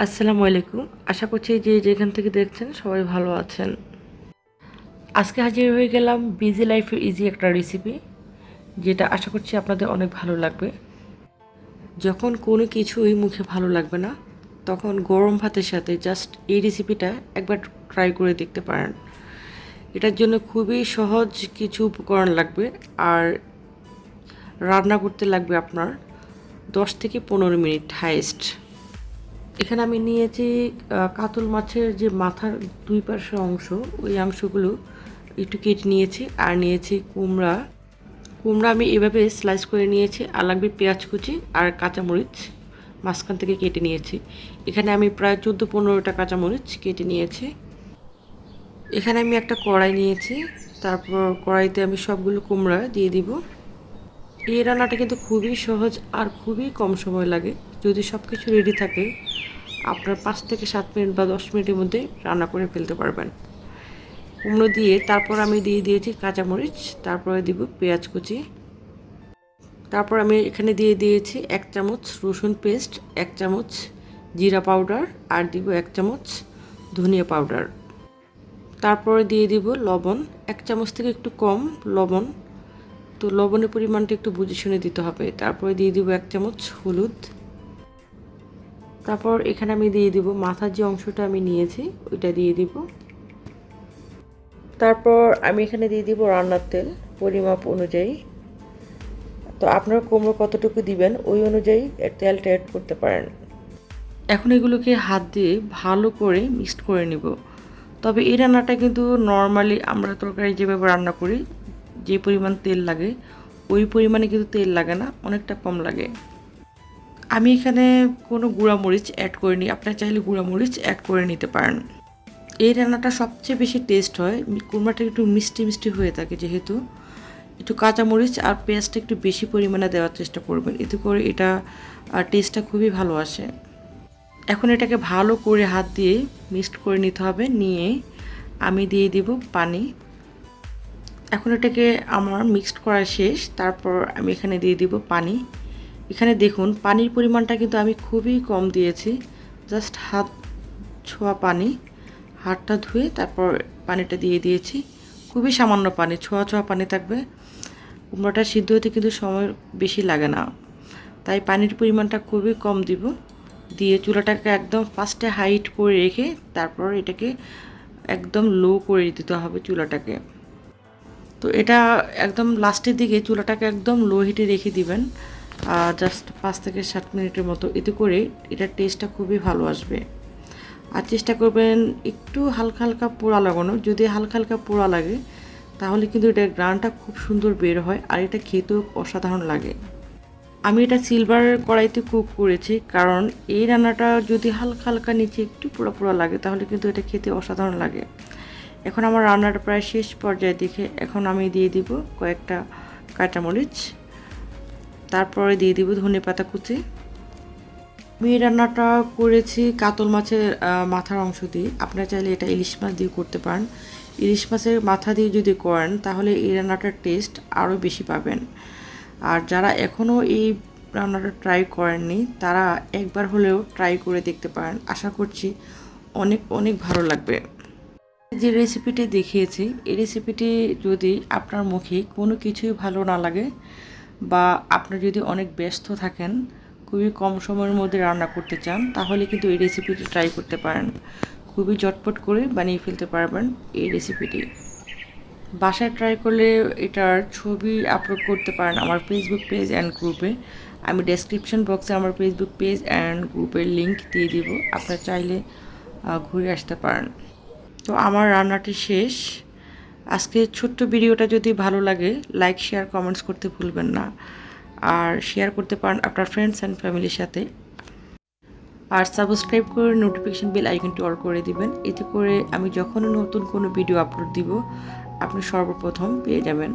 আসসালামু আলাইকুম। আশা করছি যে যেখান থেকে দেখছেন সবাই ভালো আছেন। আজকে হাজির হয়ে গেলাম বিজি লাইফের ইজি একটা রেসিপি, যেটা আশা করছি আপনাদের অনেক ভালো লাগবে। যখন কোনো কিছুই মুখে ভালো লাগবে না, তখন গরম ভাতের সাথে জাস্ট এই রেসিপিটা একবার ট্রাই করে দেখতে পারেন। এটার জন্য খুবই সহজ কিছু উপকরণ লাগবে, আর রান্না করতে লাগবে আপনার 10 থেকে 15 মিনিট হাইয়েস্ট। এখানে আমি নিয়েছি কাতল মাছের যে মাথার দুই পাশের অংশ, ওই অংশগুলো একটু কেটে নিয়েছি। আর নিয়েছি কুমড়া। আমি এভাবে স্লাইস করে নিয়েছি। আর লাগবে পেঁয়াজ কুচি আর কাঁচামরিচ মাঝখান থেকে কেটে নিয়েছি। এখানে আমি প্রায় 14-15টা কাঁচামরিচ কেটে নিয়েছি। এখানে আমি একটা কড়াই নিয়েছি, তারপর কড়াইতে আমি সবগুলো কুমড়া দিয়ে দিব। এই রান্নাটা কিন্তু খুবই সহজ আর খুবই কম সময় লাগে। যদি সব কিছু রেডি থাকে, আপনার 5 থেকে 7 মিনিট বা 10 মিনিটের মধ্যে রান্না করে ফেলতে পারবেন। কুমড়ো দিয়ে তারপর আমি দিয়ে দিয়েছি কাঁচামরিচ, তারপরে দিব পেঁয়াজ কুচি। তারপর আমি এখানে দিয়ে দিয়েছি 1 চামচ রসুন পেস্ট, 1 চামচ জিরা পাউডার, আর দিব 1 চামচ ধনিয়া পাউডার। তারপরে দিয়ে দিব লবণ, 1 চামচ থেকে একটু কম লবণ, তো লবণের পরিমাণটা একটু বুঝে শুনে দিতে হবে। তারপরে দিয়ে দিব 1 চামচ হলুদ। তারপর এখানে আমি দিয়ে দিব মাথার যে অংশটা আমি নিয়েছি ওইটা দিয়ে দিব। তারপর আমি এখানে দিয়ে দিব রান্নার তেল পরিমাপ অনুযায়ী। তো আপনারা কুমড়ো কতটুকু দিবেন ওই অনুযায়ী তেলটা অ্যাড করতে পারেন। এখন এগুলোকে হাত দিয়ে ভালো করে মিক্সড করে নিব। তবে এই রান্নাটা কিন্তু নর্মালি আমরা তরকারি যেভাবে রান্না করি, যে পরিমাণ তেল লাগে ওই পরিমাণে কিন্তু তেল লাগে না, অনেকটা কম লাগে। আমি এখানে কোনো গুঁড়ামরিচ অ্যাড করিনি, আপনারা চাইলে গুঁড়ামরিচ অ্যাড করে নিতে পারেন। এই রান্নাটা সবচেয়ে বেশি টেস্ট হয়, কুমড়াটা একটু মিষ্টি মিষ্টি হয়ে থাকে, যেহেতু একটু কাঁচামরিচ আর পেঁয়াজটা একটু বেশি পরিমাণে দেওয়ার চেষ্টা করবেন, এতে করে এটা টেস্টটা খুবই ভালো আসে। এখন এটাকে ভালো করে হাত দিয়ে মিক্সড করে নিতে হবে। নিয়ে আমি দিয়ে দিব পানি। এখন এটাকে আমার মিক্সড করা শেষ। তারপর আমি এখানে দিয়ে দিব পানি। এখানে দেখুন পানির পরিমাণটা কিন্তু আমি খুবই কম দিয়েছি, জাস্ট হাত ছোঁয়া পানি। হাতটা ধুয়ে তারপর পানিটা দিয়ে দিয়েছি, খুবই সামান্য পানি, ছোঁয়া ছোঁয়া পানি থাকবে। কুমড়োটা সিদ্ধ হতে কিন্তু সময় বেশি লাগে না, তাই পানির পরিমাণটা খুবই কম দিব। দিয়ে চুলাটাকে একদম ফার্স্টে হাইট করে রেখে তারপর এটাকে একদম লো করে দিতে হবে চুলাটাকে। তো এটা একদম লাস্টের দিকে চুলাটাকে একদম লো হিটে রেখে দিবেন, জাস্ট 5 থেকে 7 মিনিটের মতো। এতে করে এটার টেস্টটা খুবই ভালো আসবে। আর চেষ্টা করবেন একটু হালকা হালকা পোড়া লাগানো। যদি হালকা হালকা পোড়া লাগে তাহলে কিন্তু এটার গ্রানটা খুব সুন্দর বের হয়, আর এটা খেতেও অসাধারণ লাগে। আমি এটা সিলভার কড়াইতে কুক করেছি, কারণ এই রান্নাটা যদি হালকা হালকা নিচে একটু পোড়া পোড়া লাগে তাহলে কিন্তু এটা খেতে অসাধারণ লাগে। এখন আমার রান্নাটা প্রায় শেষ পর্যায়ে দেখে এখন আমি দিয়ে দিব কয়েকটা কাঁচামরিচ, তারপরে দিয়ে দিব ধনেপাতা কুচি। আমি এই রান্নাটা করেছি কাতল মাছের মাথার অংশ দিয়ে, আপনারা চাইলে এটা ইলিশ মাছ দিয়ে করতে পারেন। ইলিশ মাছের মাথা দিয়ে যদি করেন তাহলে এই রান্নাটার টেস্ট আরও বেশি পাবেন। আর যারা এখনও এই রান্নাটা ট্রাই করেননি তারা একবার হলেও ট্রাই করে দেখতে পারেন, আশা করছি অনেক অনেক ভালো লাগবে। যে রেসিপিটি দেখিয়েছি এই রেসিপিটি যদি আপনার মুখে কোনো কিছুই ভালো না লাগে, বা আপনার যদি অনেক ব্যস্ত থাকেন, খুবই কম সময়ের মধ্যে রান্না করতে চান, তাহলে কিন্তু এই রেসিপিটি ট্রাই করতে পারেন। খুবই ঝটপট করে বানিয়ে ফেলতে পারবেন এই রেসিপিটি। বাসায় ট্রাই করলে এটার ছবি আপলোড করতে পারেন আমার ফেসবুক পেজ অ্যান্ড গ্রুপে। আমি ডেসক্রিপশন বক্সে আমার ফেসবুক পেজ অ্যান্ড গ্রুপের লিঙ্ক দিয়ে দিব, আপনারা চাইলে ঘুরে আসতে পারেন। তো আমার রান্নাটি শেষ। আজকে ছোট্ট ভিডিওটা যদি ভালো লাগে লাইক শেয়ার কমেন্টস করতে ভুলবেন না, আর শেয়ার করতে পারেন আপনার ফ্রেন্ডস অ্যান্ড ফ্যামিলির সাথে। আর সাবস্ক্রাইব করে নোটিফিকেশন বেল আইকনটি অল করে দিবেন, এতে করে আমি যখনই নতুন কোনো ভিডিও আপলোড দিব আপনি সর্বপ্রথম পেয়ে যাবেন।